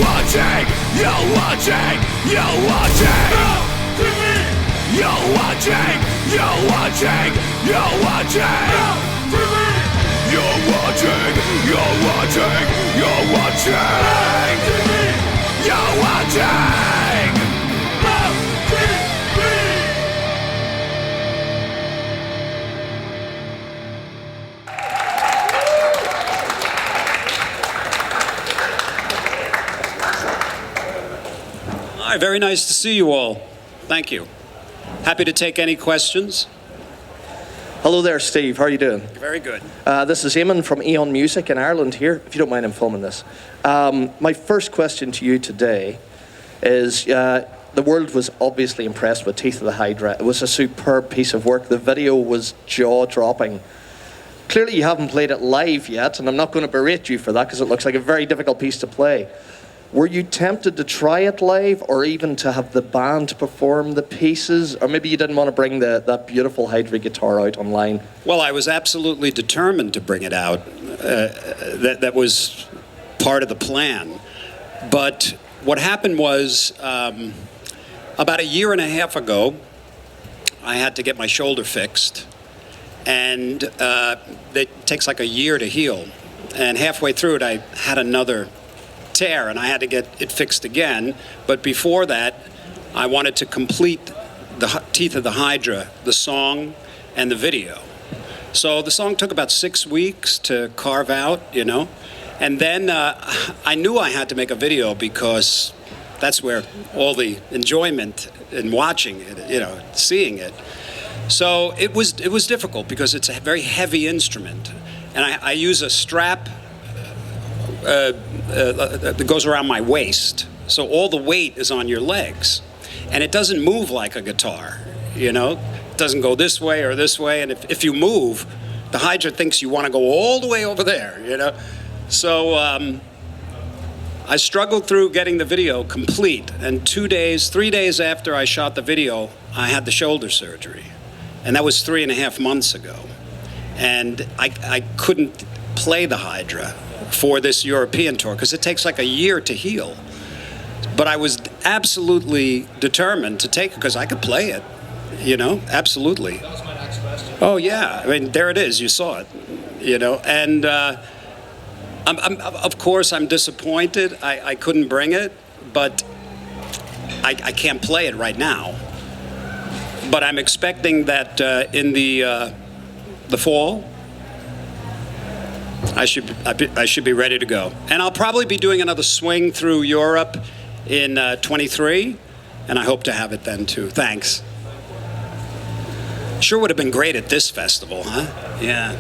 watching, you're watching, you're watching. You're watching, you're watching, you're watching. You're watching, you're watching, you're watching. You're watching. Hi, very nice to see you all. Thank you. Happy to take any questions. Hello there, Steve. How are you doing? Very good. This is Eamon from Eon Music in Ireland here, if you don't mind I'm filming this. My first question to you today is, the world was obviously impressed with Teeth of the Hydra. It was a superb piece of work. The video was jaw-dropping. Clearly you haven't played it live yet, and I'm not going to berate you for that because it looks like a very difficult piece to play. Were you tempted to try it live, or even to have the band perform the pieces? Or maybe you didn't want to bring that beautiful Hydra guitar out online? Well, I was absolutely determined to bring it out. That was part of the plan. But what happened was, about a year and a half ago, I had to get my shoulder fixed. And it takes like a year to heal. And halfway through it, I had another tear, and I had to get it fixed again. But before that, I wanted to complete the Teeth of the Hydra, the song and the video. So the song took about 6 weeks to carve out, you know. And then I knew I had to make a video because that's where all the enjoyment in watching it, you know, seeing it. So it was difficult because it's a very heavy instrument. And I use a strap that goes around my waist, so all the weight is on your legs, and it doesn't move like a guitar, you know. It doesn't go this way or this way, and if you move, the Hydra thinks you want to go all the way over there, you know. So I struggled through getting the video complete, and 3 days after I shot the video, I had the shoulder surgery, and that was 3.5 months ago, and I couldn't play the Hydra for this European tour because it takes like a year to heal. But I was absolutely determined to take it because I could play it, you know, absolutely. That was my next question. Oh yeah, I mean, there it is, you saw it, you know, and of course I'm disappointed I couldn't bring it, but I can't play it right now. But I'm expecting that in the fall, I should be ready to go. And I'll probably be doing another swing through Europe in 23, and I hope to have it then too. Thanks. Sure would have been great at this festival, huh? Yeah.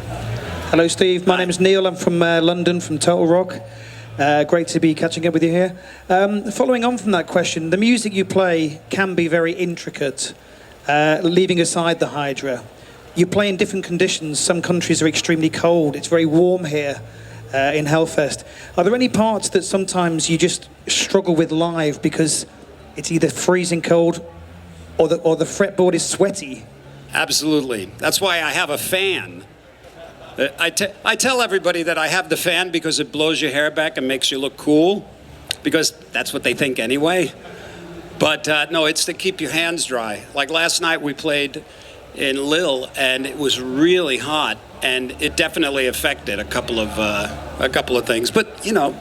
Hello, Steve. My name is Neil. I'm from London, from Total Rock. Great to be catching up with you here. Following on from that question, the music you play can be very intricate, leaving aside the Hydra. You play in different conditions. Some countries are extremely cold. It's very warm here in Hellfest. Are there any parts that sometimes you just struggle with live because it's either freezing cold or the fretboard is sweaty? Absolutely. That's why I have a fan. I tell everybody that I have the fan because it blows your hair back and makes you look cool, because that's what they think anyway. But no, it's to keep your hands dry. Like last night we played in Lille, and it was really hot, and it definitely affected a couple of things. But you know,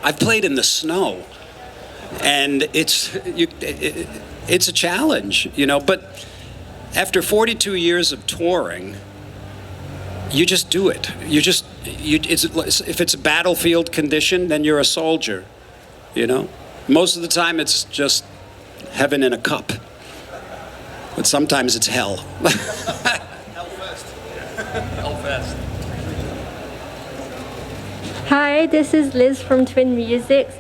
I've played in the snow, and it's a challenge, you know. But after 42 years of touring, you just do it. If it's a battlefield condition, then you're a soldier, you know. Most of the time, it's just heaven in a cup. But sometimes it's hell. Hellfest. Hellfest. Hi, this is Liz from Twin Music.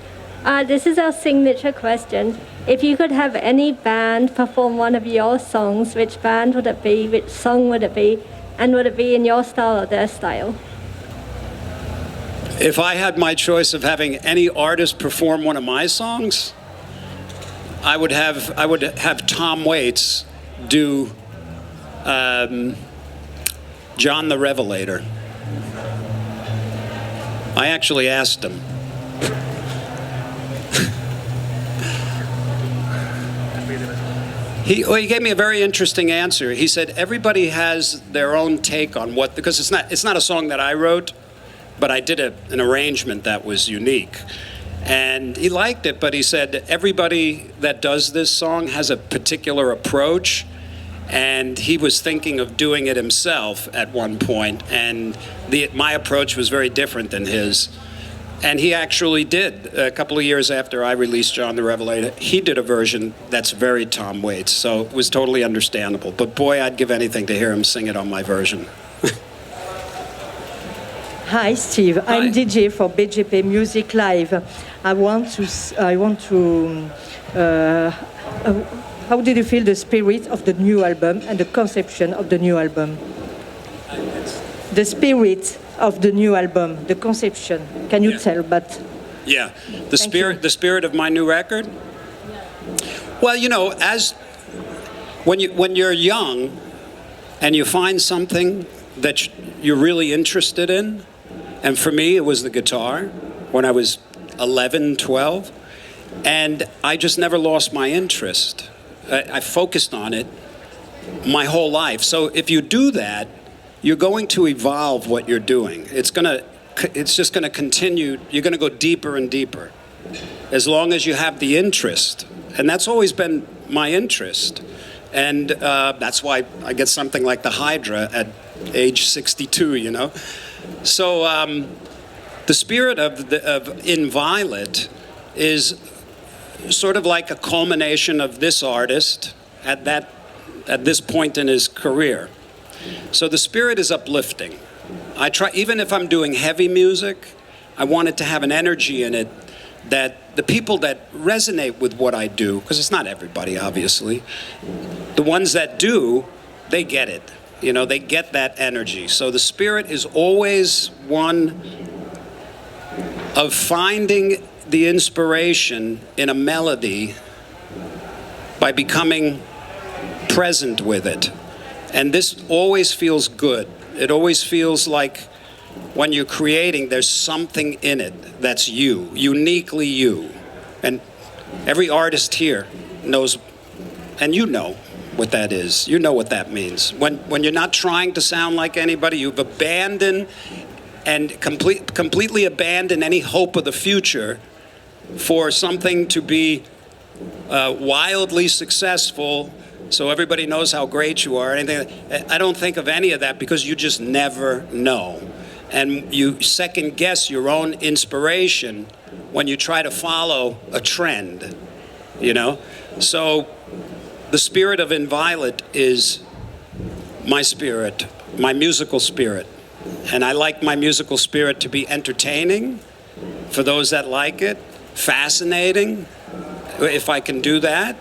This is our signature question. If you could have any band perform one of your songs, which band would it be? Which song would it be? And would it be in your style or their style? If I had my choice of having any artist perform one of my songs, I would have Tom Waits do John the Revelator. I actually asked him. He gave me a very interesting answer. He said everybody has their own take on what, because it's not a song that I wrote, but I did an arrangement that was unique. And he liked it, but he said everybody that does this song has a particular approach, and he was thinking of doing it himself at one point, and my approach was very different than his. And he actually did. A couple of years after I released John the Revelator, he did a version that's very Tom Waits, so it was totally understandable. But boy, I'd give anything to hear him sing it on my version. Hi, Steve. Hi. I'm DJ for BGP Music Live. I want to. How did you feel the spirit of the new album and the conception of the new album? The spirit of the new album, the conception. Can you tell? But yeah, the spirit of my new record. Well, you know, as when you're young and you find something that you're really interested in, and for me it was the guitar when I was 11, 12, and I just never lost my interest. I focused on it my whole life. So if you do that, you're going to evolve what you're doing. It's just gonna continue. You're gonna go deeper and deeper, as long as you have the interest. And that's always been my interest. And that's why I get something like the Hydra at age 62, you know? So the spirit of In Violet is sort of like a culmination of this artist at this point in his career. So the spirit is uplifting. I try, even if I'm doing heavy music, I want it to have an energy in it that the people that resonate with what I do, because it's not everybody, obviously, the ones that do, they get it. You know, they get that energy. So the spirit is always one of finding the inspiration in a melody by becoming present with it. And this always feels good. It always feels like when you're creating, there's something in it that's you, uniquely you. And every artist here knows, and you know what that is. You know what that means. When you're not trying to sound like anybody, you've abandoned and completely abandoned any hope of the future for something to be wildly successful, so everybody knows how great you are. I don't think of any of that, because you just never know. And you second guess your own inspiration when you try to follow a trend, you know? So the spirit of In Violet is my spirit, my musical spirit. And I like my musical spirit to be entertaining for those that like it, fascinating, if I can do that,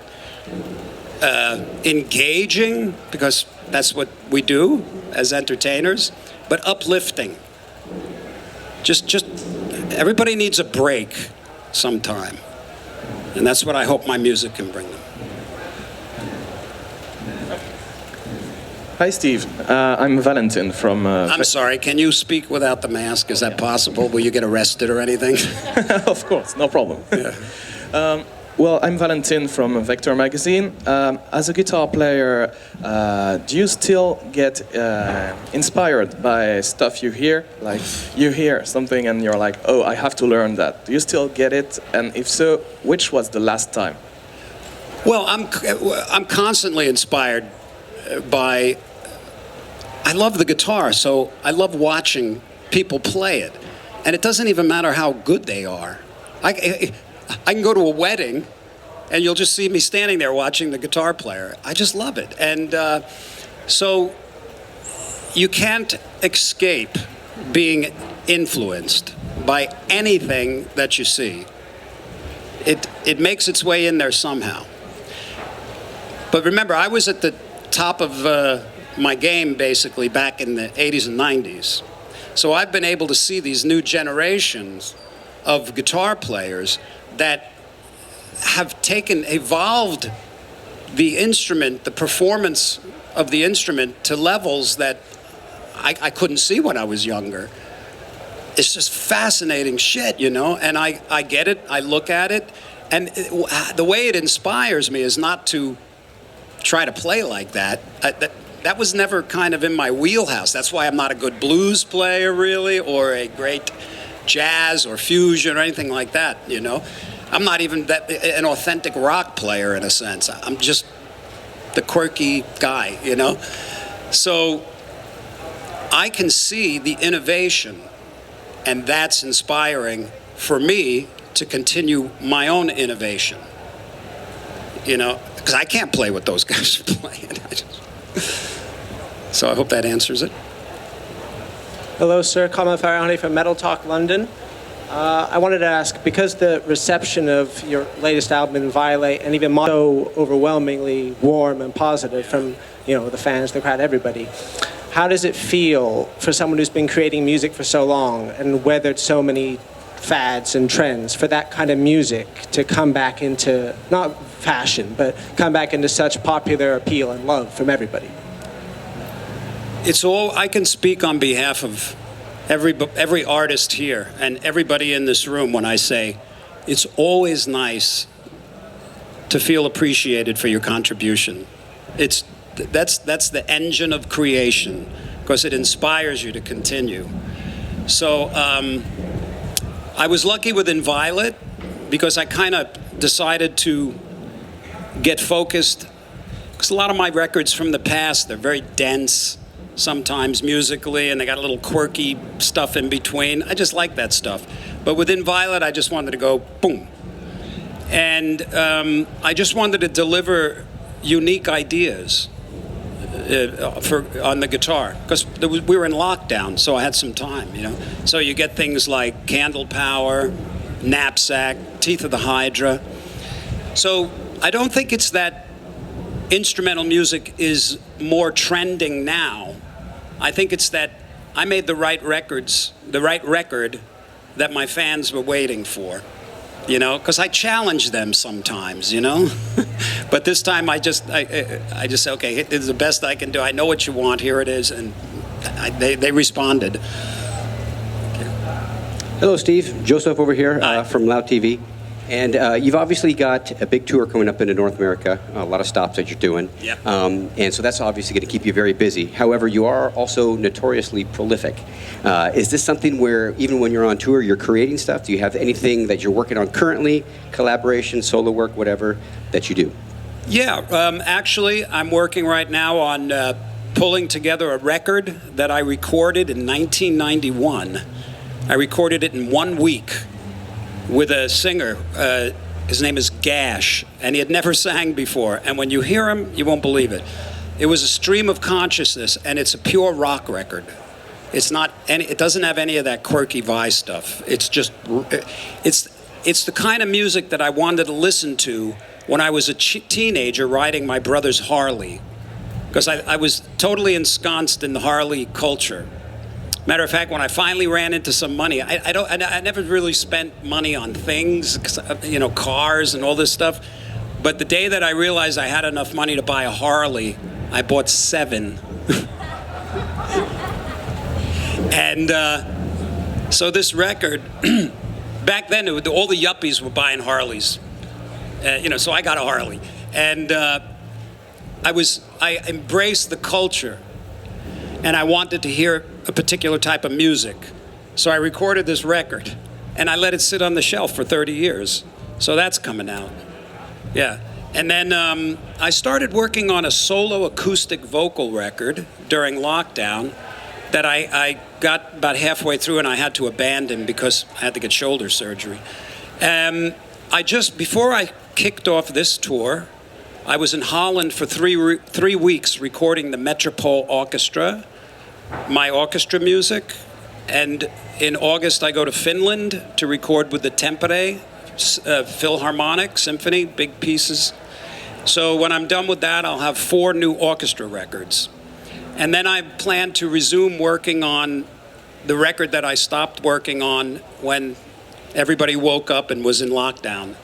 engaging, because that's what we do as entertainers, but uplifting. Just everybody needs a break sometime, and that's what I hope my music can bring them. Hi, Steve. I'm Valentin from... I'm sorry, can you speak without the mask? Is that possible? Will you get arrested or anything? Of course, no problem. Yeah. Well, I'm Valentin from Vector Magazine. As a guitar player, do you still get inspired by stuff you hear? Like, you hear something and you're like, oh, I have to learn that. Do you still get it? And if so, which was the last time? Well, I'm constantly inspired by... I love the guitar, so I love watching people play it. And it doesn't even matter how good they are. I can go to a wedding, and you'll just see me standing there watching the guitar player. I just love it. And so you can't escape being influenced by anything that you see. It makes its way in there somehow. But remember, I was at the top of my game, basically, back in the 80s and 90s. So I've been able to see these new generations of guitar players that have evolved the instrument, the performance of the instrument, to levels that I couldn't see when I was younger. It's just fascinating shit, you know? And I get it, I look at it, and the way it inspires me is not to try to play like that. That was never kind of in my wheelhouse. That's why I'm not a good blues player, really, or a great jazz or fusion or anything like that, you know. I'm not even an authentic rock player in a sense. I'm just the quirky guy, you know. So I can see the innovation, and that's inspiring for me to continue my own innovation, you know, because I can't play what those guys are playing. So I hope that answers it. Hello, sir. Kamal Farahani from Metal Talk London. I wanted to ask, because the reception of your latest album, Inviolate, and even so overwhelmingly warm and positive from, you know, the fans, the crowd, everybody, how does it feel for someone who's been creating music for so long and weathered so many fads and trends, for that kind of music to come back into, not fashion, but come back into such popular appeal and love from everybody? It's all, I can speak on behalf of every artist here and everybody in this room when I say it's always nice to feel appreciated for your contribution. That's the engine of creation, because it inspires you to continue. So I was lucky with Inviolate because I kind of decided to get focused, because a lot of my records from the past, they're very dense sometimes musically, and they got a little quirky stuff in between. I just like that stuff. But with Inviolate, I just wanted to go boom. And I just wanted to deliver unique ideas on the guitar, because we were in lockdown, so I had some time, you know. So you get things like Candle Power, Knapsack, Teeth of the Hydra. So I don't think it's that instrumental music is more trending now. I think it's that I made the right records, the right record that my fans were waiting for, you know, because I challenge them sometimes, you know. But this time I just say, okay, it is the best I can do. I know what you want. Here it is, and they responded. Hello, Steve. Joseph over here from Loud TV. And you've obviously got a big tour coming up into North America, a lot of stops that you're doing. Yep. And so that's obviously going to keep you very busy. However, you are also notoriously prolific. Is this something where even when you're on tour, you're creating stuff? Do you have anything that you're working on currently, collaboration, solo work, whatever, that you do? Yeah, actually, I'm working right now on pulling together a record that I recorded in 1991. I recorded it in 1 week with a singer. His name is Gash, and he had never sang before. And when you hear him, you won't believe it. It was a stream of consciousness, and it's a pure rock record. It's not any. It doesn't have any of that quirky Vice stuff. It's just, it's the kind of music that I wanted to listen to when I was a teenager riding my brother's Harley, because I was totally ensconced in the Harley culture. Matter of fact, when I finally ran into some money, I never really spent money on things, you know, cars and all this stuff. But the day that I realized I had enough money to buy a Harley, I bought 7. And so this record, back then, all the yuppies were buying Harleys. You know, so I got a Harley. And I embraced the culture. And I wanted to hear a particular type of music. So I recorded this record, and I let it sit on the shelf for 30 years. So that's coming out. Yeah. And then I started working on a solo acoustic vocal record during lockdown that I got about halfway through, and I had to abandon because I had to get shoulder surgery. Before I kicked off this tour, I was in Holland for 3 weeks recording the Metropole Orchestra, my orchestra music. And in August, I go to Finland to record with the Tampere Philharmonic Symphony, big pieces. So when I'm done with that, I'll have 4 new orchestra records. And then I plan to resume working on the record that I stopped working on when everybody woke up and was in lockdown.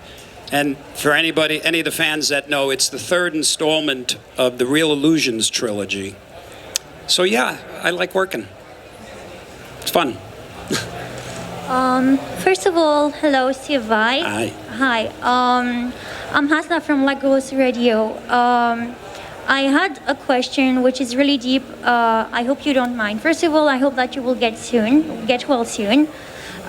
And for any of the fans that know, it's the 3rd installment of the Real Illusions trilogy. So yeah, I like working. It's fun. First of all, hello, Steve Vai. Hi. Hi. I'm Hasna from Lagos Radio. I had a question which is really deep. I hope you don't mind. First of all, I hope that you will get well soon.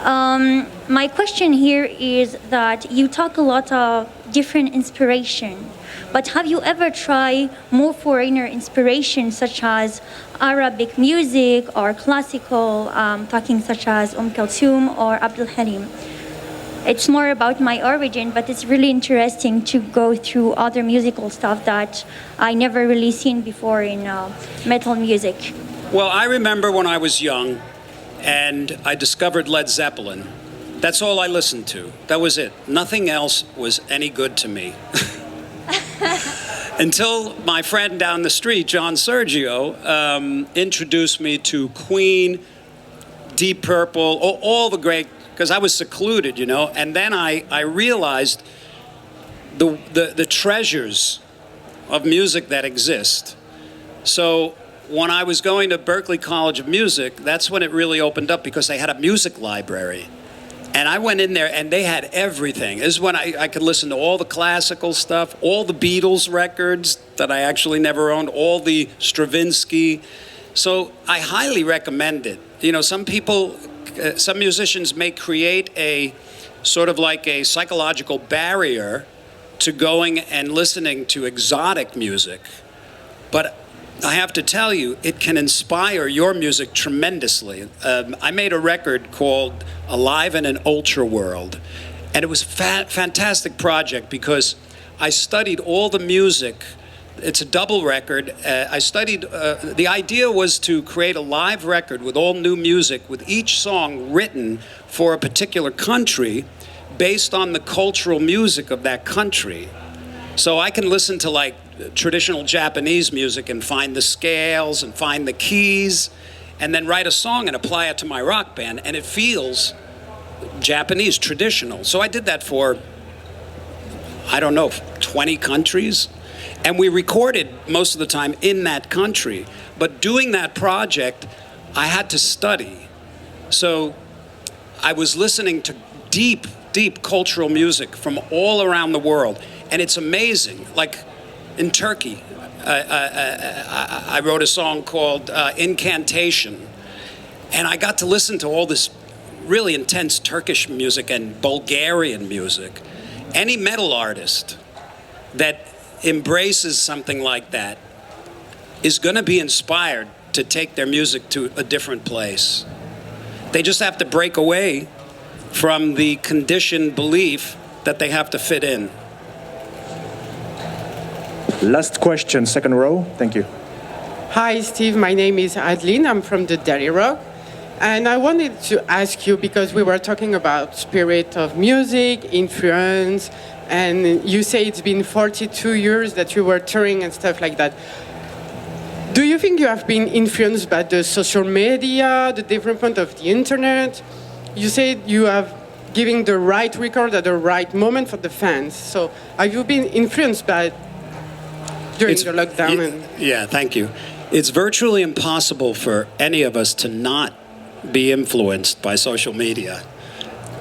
My question here is that you talk a lot of different inspiration, but have you ever tried more foreigner inspiration, such as Arabic music or classical, talking such as Kulthum or Abdul Halim? It's more about my origin, but it's really interesting to go through other musical stuff that I never really seen before in metal music. Well, I remember when I was young and I discovered Led Zeppelin. That's all I listened to. That was it. Nothing else was any good to me. Until my friend down the street, John Sergio, introduced me to Queen, Deep Purple, all the great, because I was secluded, you know, and then I realized the treasures of music that exist. So when I was going to Berklee College of Music, that's when it really opened up, because they had a music library. And I went in there and they had everything. This is when I could listen to all the classical stuff, all the Beatles records that I actually never owned, all the Stravinsky. So I highly recommend it. You know, some people, some musicians may create a sort of like a psychological barrier to going and listening to exotic music. But I have to tell you, it can inspire your music tremendously. I made a record called Alive in an Ultra World, and it was a fantastic project because I studied all the music. It's a double record. I studied, the idea was to create a live record with all new music, with each song written for a particular country based on the cultural music of that country. So I can listen to like traditional Japanese music and find the scales and find the keys and then write a song and apply it to my rock band, and it feels Japanese, traditional. So I did that for, I don't know, 20 countries. And we recorded most of the time in that country. But doing that project, I had to study. So I was listening to deep, deep cultural music from all around the world. And it's amazing. Like in Turkey, I wrote a song called Incantation. And I got to listen to all this really intense Turkish music and Bulgarian music. Any metal artist that embraces something like that is going to be inspired to take their music to a different place. They just have to break away from the conditioned belief that they have to fit in. Last question, second row. Thank you. Hi, Steve. My name is Adeline. I'm from the Daddy Rock. And I wanted to ask you, because we were talking about spirit of music, influence, and you say it's been 42 years that you were touring and stuff like that. Do you think you have been influenced by the social media, the development of the internet? You said you have given the right record at the right moment for the fans. So have you been influenced by during the lockdown? Yeah, thank you. It's virtually impossible for any of us to not be influenced by social media.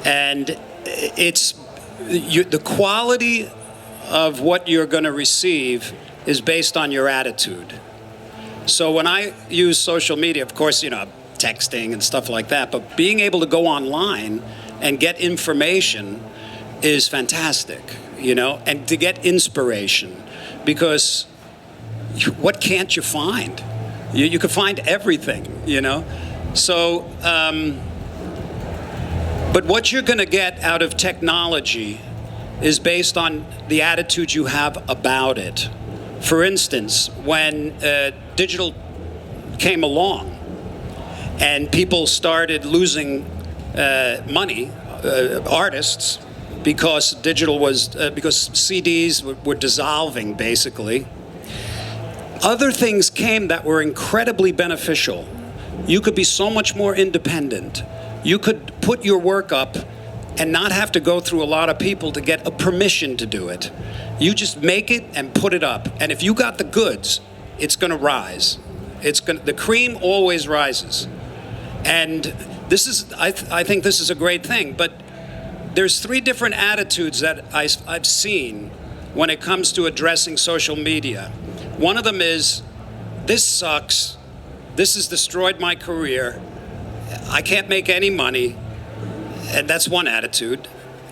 And it's the quality of what you're going to receive is based on your attitude. So when I use social media, of course, you know, texting and stuff like that, but being able to go online and get information is fantastic, you know, and to get inspiration, because what can't you find? You can find everything, you know. So, but what you're going to get out of technology is based on the attitude you have about it. For instance, when digital came along and people started losing money, artists, because digital was, because CDs were dissolving, basically, other things came that were incredibly beneficial. You could be so much more independent. You could put your work up and not have to go through a lot of people to get a permission to do it. You just make it and put it up. And if you got the goods, it's going to rise. The cream always rises. And this is, I think this is a great thing. But there's three different attitudes that I've seen when it comes to addressing social media. One of them is, this sucks. This has destroyed my career. I can't make any money. And that's one attitude.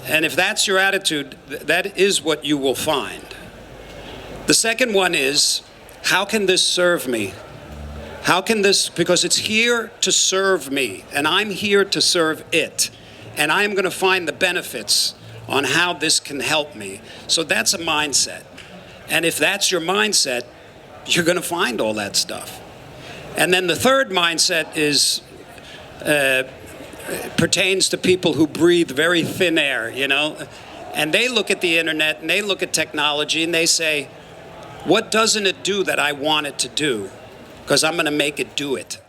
And if that's your attitude, that is what you will find. The second one is, how can this serve me? How can this, because it's here to serve me, and I'm here to serve it. And I'm going to find the benefits on how this can help me. So that's a mindset. And if that's your mindset, you're going to find all that stuff. And then the third mindset is, pertains to people who breathe very thin air, you know? And they look at the internet and they look at technology and they say, what doesn't it do that I want it to do? Because I'm going to make it do it.